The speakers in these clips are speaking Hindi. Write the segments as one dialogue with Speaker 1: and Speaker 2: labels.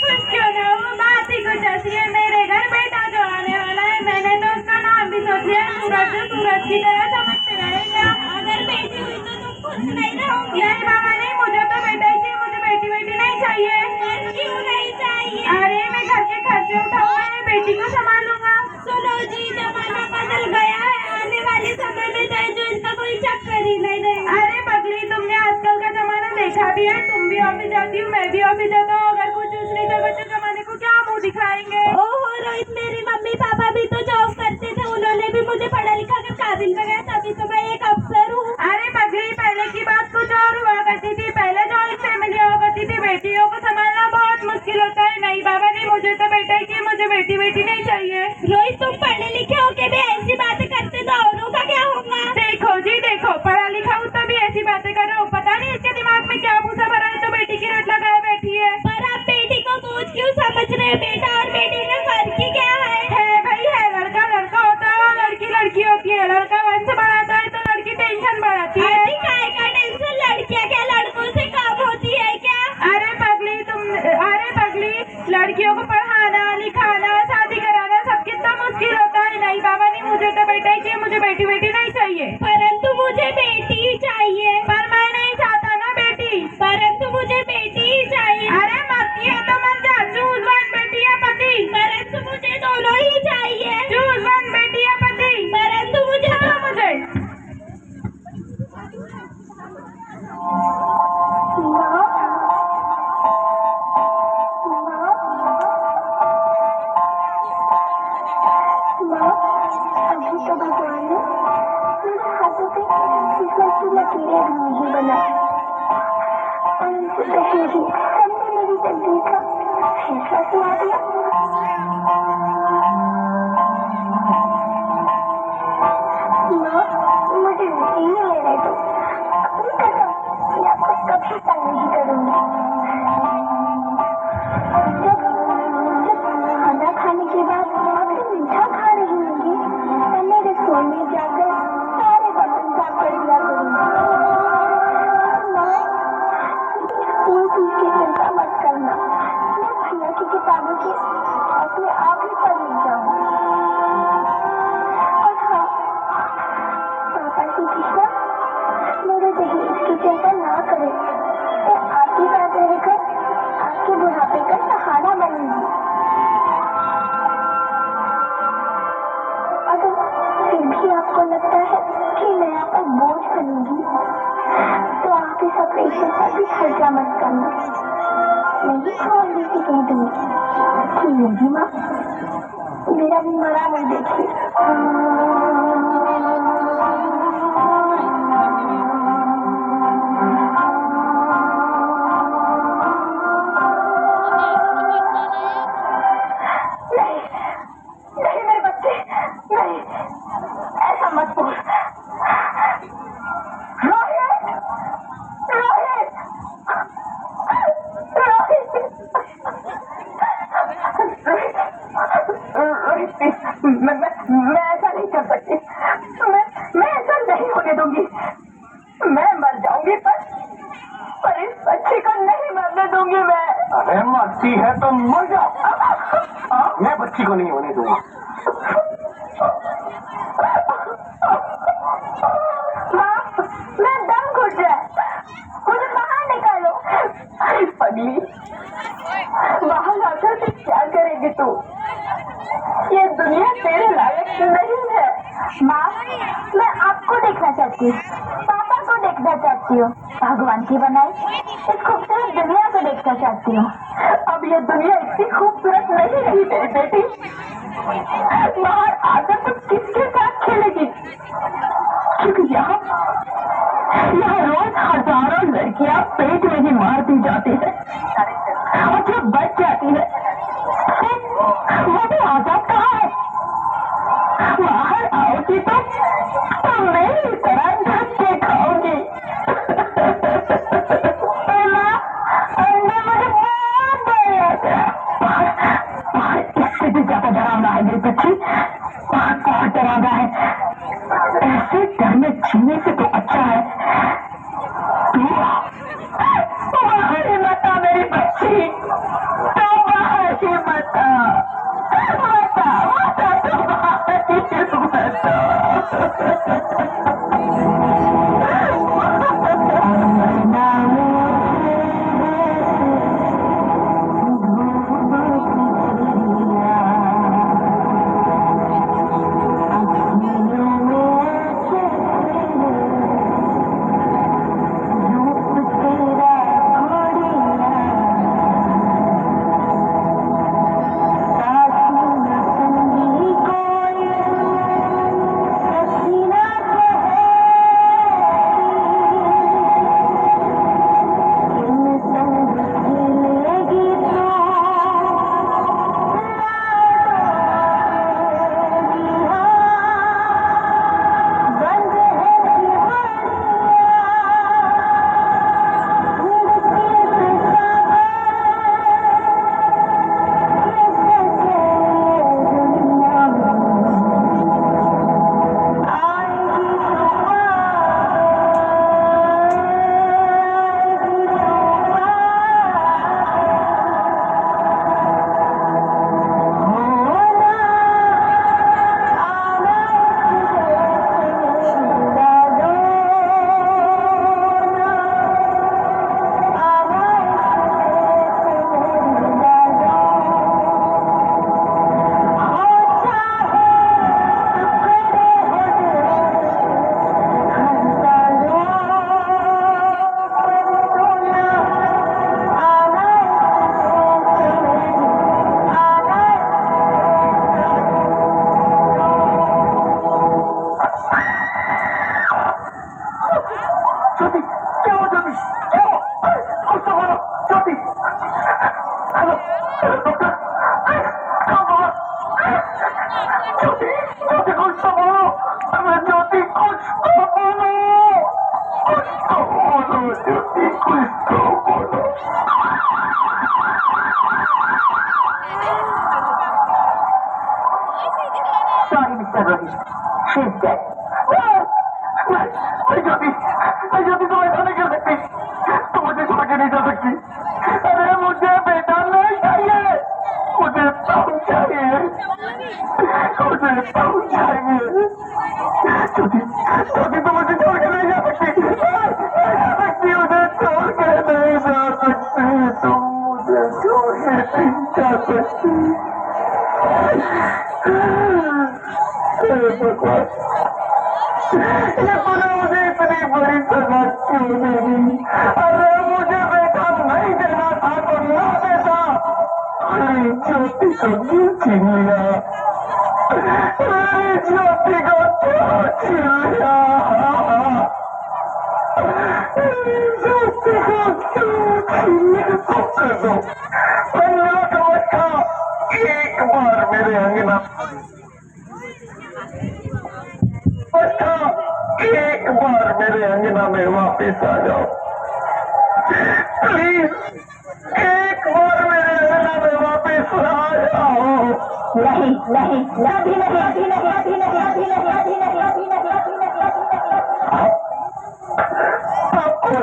Speaker 1: खुश क्यों ना हो, बात ही कुछ ऐसी है। मेरे घर बेटा जो आने वाला है, मैंने तो उसका नाम भी सोच लिया, सूरज। सूरज की तरह चमकते रहेगा। अगर बेटी हुई तो तुम खुश नहीं रहोगी? नहीं बाबा नहीं, मुझे तो बेटा ही चाहिए, मुझे बेटी बेटी नहीं चाहिए। क्यों नहीं चाहिए? अरे मैं घर के खर्चे उठाऊंगा, मैं बेटी को संभालूंगा। सुनो जी, जमाना बदल गया है, आने वाले समय में दहेज जो इसका कोई चक्कर ही नहीं रहेगा। अरे पगली, तुमने आजकल का जमाना देखा भी है, तुम भी ऑफिस जाती हो, मैं भी ऑफिस जाता हूँ। अगर कुछ दूसरी जगह से जमाने को क्या मुँह दिखाएंगे? ओहो रोहित, मेरी मम्मी पापा भी तो जॉब करते थे, उन्होंने भी मुझे पढ़ा लिखा कर काबिल बनाया, तभी तो मैं एक अफसर हूँ। अरे पगली, पहले की बात कुछ और हुआ करती थी। पहले जॉइंट फैमिली हुआ करती थी, बेटियों को संभालना बहुत मुश्किल होता है। नहीं बाबा नहीं, मुझे तो बेटा ही चाहिए, मुझे बेटी बेटी नहीं चाहिए। रोहित, तुम पढ़े लिखे होके भी ऐसी बातें करते तो औरों का क्या होगा? देखो जी देखो, पढ़ा लिखा हूँ तभी ऐसी बातें कर रहा हूँ। पता नहीं इसके दिमाग में क्या भूसा भरा है, तो बेटी की रट लगाए बैठी है। पर आप बेटी को बोझ क्यों समझ रहे हैं? बेटा और बेटी में फर्क ही क्या है भाई, है लड़का लड़का होता है और लड़की लड़की होती है। लड़का वंश बढ़ाता है तो लड़की टेंशन बढ़ाती है। काय का टेंशन? लड़कियाँ क्या लड़कों से कम होती है क्या? अरे पगली, लड़कियों को पढ़ाना लिखाना शादी कराना सब कितना मुश्किल होता है। नहीं बाबा नहीं, मुझे तो बेटा ही चाहिए, मुझे बेटी बेटी नहीं चाहिए। परंतु मुझे बेटी ही चाहिए। पर मैं नहीं चाहता ना बेटी। परंतु मुझे बेटी ही चाहिए। अरे मरती है तो मर जा, चूज वन, बेटी या पति। परंतु मुझे दोनों ही चाहिए। चूज वन, बेटी या पति। परंतु मुझे
Speaker 2: अभी तो भगवान ने मेरे हाथों पे फिसल की लकीरें नहीं बनाई और उनसे पहले ही हमने मेरी तकदीर का फैसला सुना दिया। माँ, मुझे नहीं लेने दो, अपनी कसम, मैं आपको कभी तंग नहीं करूंगी। जब खाना खाने के बाद आपसे मीठा खा रही होंगी, तो मैं रसोई में जाकर सारे बर्तन साफ कर दिया करूंगी। माँ, स्कूल फीस की चिंता मत करना, मैं भैया की किताबों से अपने आप ही पढ़ लिख जाऊंगी। और हाँ, पापा से कहना मेरे दहेज की चिंता ना करें, मैं आपके साथ रहकर आपके बुढ़ापे का सहारा बनूंगी। अगर फिर भी आपको लगता है कि मैं आप पर बोझ बनूंगी, तो आप इस ऑपरेशन का भी खर्चा मत करना। मैं ही खोल दे के कह दूंगी कि मेरी माँ मेरा भी मरा नहीं देखिए। नहीं मेरे बच्चे, नहीं, ऐसा मत बोल। रोहित, रोहित, रोहित, मैं ऐसा नहीं कर सकती। मैं ऐसा नहीं होने दूंगी। मैं मर जाऊंगी पर इस बच्चे को नहीं मरने दूंगी मैं।
Speaker 3: अरे मरती है तो मर जाओ, मैं बच्ची को नहीं होने दूंगा।
Speaker 2: माँ, मैं दम घुट रहा है, मुझे बाहर निकालो। अरे पगली, बाहर आकर के क्या करेगी तू? ये दुनिया तेरे लायक नहीं है। माँ, मैं आपको देखना चाहती हूँ, पापा को देखना चाहती हूँ, भगवान की बनाई इस खूबसूरत दुनिया को देखना चाहती हूँ। अब ये दुनिया इतनी खूबसूरत नहीं रही मेरी बेटी। बाहर आकर तो किसके साथ खेलेगी? क्योंकि यहाँ रोज हजारों लड़कियां पेट में ही मार दी जाती है और जो बच जाती है वो भी आजाद कहाँ है? बाहर आओगी तो मेरी तरह धक्के खाओगी। मुझे बहुत डर लग रहा है। बाहर इससे भी ज्यादा डरावना है मेरी बच्ची, बहुत डरावना है। ऐसे डर में जीने से तो अच्छा है तू बाहर मत आ मेरी बच्ची, तो
Speaker 3: हेलो डॉक्टर, ज्योति, ज्योति कुछ तो बोलो। अरे ज्योति कुछ तो बोलो, कुछ तो बोलो ज्योति, कुछ तो बोलो।
Speaker 2: Sorry Mister Rohit, she is dead.
Speaker 3: Jyoti तुम ऐसा नहीं कर सकती, तुम मुझे छोड़ के नहीं जा सकती। अरे मुझे बेटा नहीं चाहिए, मुझे तुम चाहिए, मुझे तुम चाहिए। ज्योति, ज्योति तुम मुझे छोड़ के नहीं जा सकती, नहीं जा सकती, मुझे छोड़ के नहीं जा सकती, तुम मुझे छोड़ के नहीं जा सकती। भगवान, ये तूने मुझे इतनी बड़ी सजा क्यों दे दी? अरे मुझे बेटा नहीं देना था तो ना देता। अरे ज्योति को क्यों छीन लिया? अरे ज्योति को क्यों छीन लिया? ज्योति को क्यों छीन लिया? कर दो, धन्यवाद अवस्था, एक बार मेरे अंगना, एक बार मेरे अंगना में वापस आ जाओ प्लीज, एक बार मेरे अंगना में वापस आ जाओ।
Speaker 2: नहीं नहीं, अभी नहीं, अभी नहीं, अभी नहीं, अभी नहीं, अभी नहीं, अभी नहीं, अभी नहीं।
Speaker 3: आपको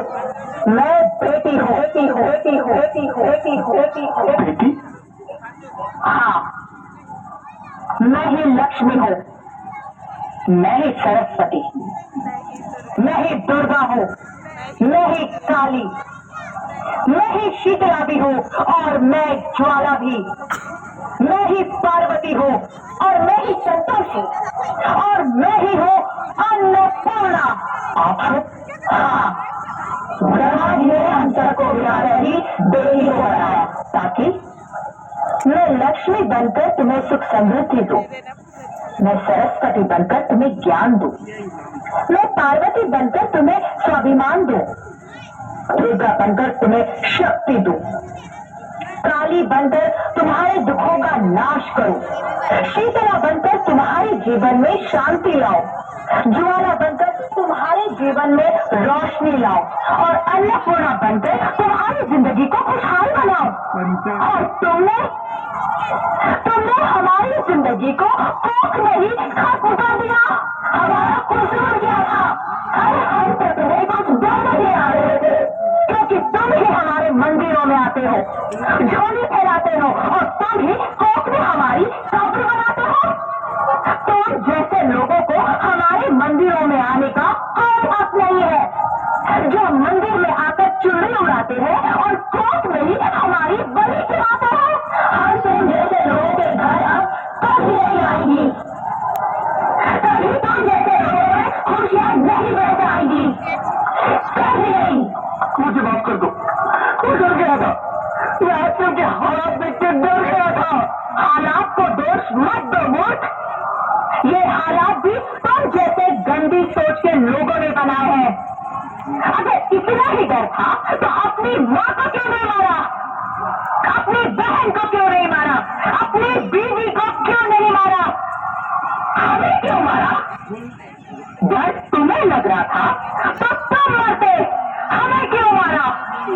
Speaker 2: मैं बेटी हूँ, बेटी हूँ, बेटी हूँ, बेटी हूँ, बेटी हूँ, बेटी हूँ।
Speaker 3: बेटी?
Speaker 2: हाँ, मैं ही लक्ष्मी हूँ, मैं ही सरस्वती, मैं ही दुर्गा हूँ, मैं ही काली, मैं ही शीतला भी हूँ और मैं ज्वाला भी, मैं ही पार्वती हूँ और मैं ही संतोषी और मैं ही हूँ अन्नपूर्णा।
Speaker 3: आप हो?
Speaker 2: हाँ, ब्रह्मा जी ने हम सबको मिला रही देवी को बनाया ताकि मैं लक्ष्मी बनकर तुम्हें सुख समृद्धि दूं, मैं सरस्वती बनकर तुम्हें ज्ञान दूं, मैं पार्वती बनकर तुम्हें स्वाभिमान दूं, दुर्गा बनकर तुम्हें शक्ति दूं, काली बनकर तुम्हारे दुखों का नाश करूं, शीतला बनकर तुम्हारे जीवन में शांति लाऊं, ज्वाला बनकर तुम्हारे जीवन में रोशनी लाऊं और अन्नपूर्णा बनकर तुम्हारी जिंदगी को खुशहाल बनाऊं। और तुमने हमारी जिंदगी को कोख में ही खत्म कर दिया। हमारा कसूर क्या था? हम तो तुम्हें कुछ दर्द नहीं आ रहे थे, क्योंकि तुम ही हमारे मंदिरों में आते हो, झोली फैलाते हो और तुम ही कोख में हमारी कब्र बनाते हो। तुम जैसे लोगों को हमारे मंदिरों में आने का कोई हक नहीं है, जो मंदिर में आकर चुनरी उड़ाते हैं और कोख में ही हमारी बलि चढ़ाते हैं। हम तुम जैसे लोगों के घर अब कभी नहीं आएंगी, कभी तुम जैसे लोगों में खुशियाँ नहीं बरस आएंगी, कभी नहीं।
Speaker 3: मुझे माफ कर दो, मैं डर गया था, मैं आजकल के हालात देख के डर गया था।
Speaker 2: हालात को दोष मत दो मूर्ख, ये हालात भी तुम जैसे गंदी सोच के लोगों ने बनाए हैं। अगर इतना ही डर था तो अपनी माँ को क्यों नहीं मारा, अपनी बहन को क्यों नहीं मारा, अपनी बीवी को क्यों नहीं मारा, हमें क्यों मारा? डर तुम्हें लग रहा था तो तुम मरते, हमें क्यों मारा?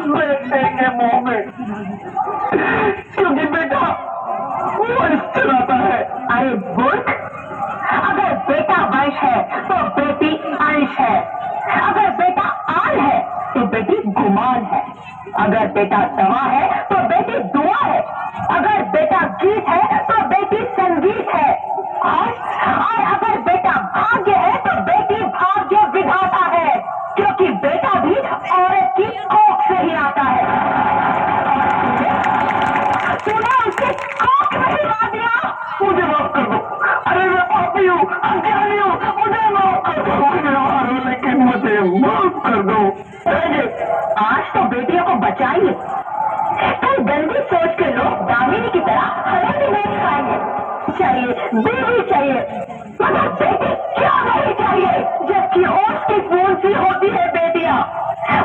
Speaker 3: बेटे के मुंह में, क्योंकि बेटा वंश चलाता है।
Speaker 2: अरे मूर्ख, अगर बेटा वंश है तो बेटी अंश है, अगर बेटा आन है तो बेटी गुमान है, अगर बेटा दवा है तो बेटी दुआ है, अगर बेटा गीत है तो बेटी संगीत है, और अगर बेटा भाग्य है तो बेटी भाग्य विधाता है, क्योंकि बेटा भी औरत की कोख से ही आता है। तूने उसके कोख में ही मार दिया।
Speaker 3: मुझे माफ कर दो, अरे मैं पापी हूँ, अज्ञानी हूँ, मुझे माफ कर दो, मुझे मारो लेकिन मुझे माफ कर दो।
Speaker 2: आज तो बेटियों को बचाइए, कल गंदी सोच के लोग दामिनी की तरह हमें भी नहीं खाएंगे। चाहिए बीवी चाहिए, मगर बेटी क्यों नहीं चाहिए, जबकि ओट की फूल सी होती है बेटियां।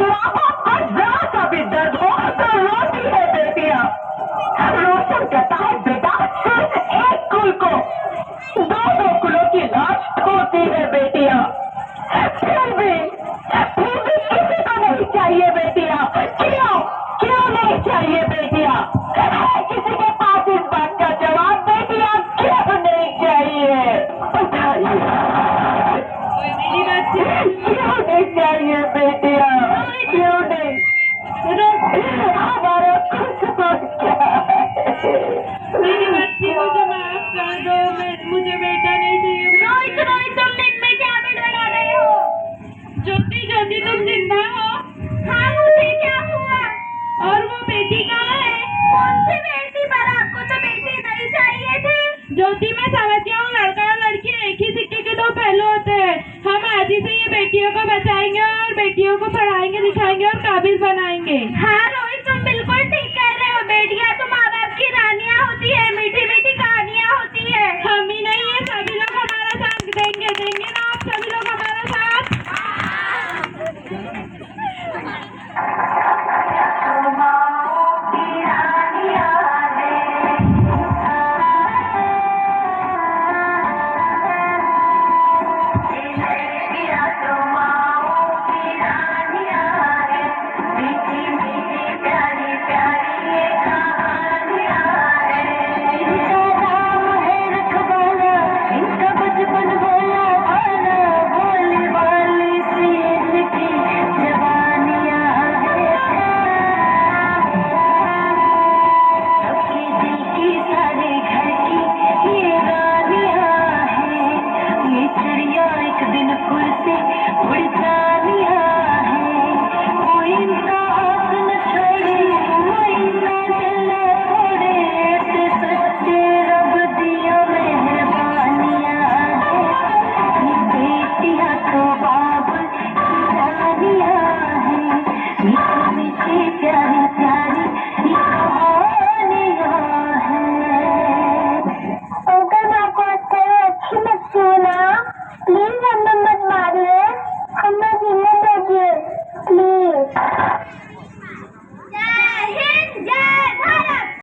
Speaker 2: माँ बाप को जरा सा भी दर्द हो तो रोती है बेटियां।
Speaker 1: सिखाएंगे और बेटियों को पढ़ाएंगे लिखाएंगे और काबिल बनाएंगे।
Speaker 2: हाँ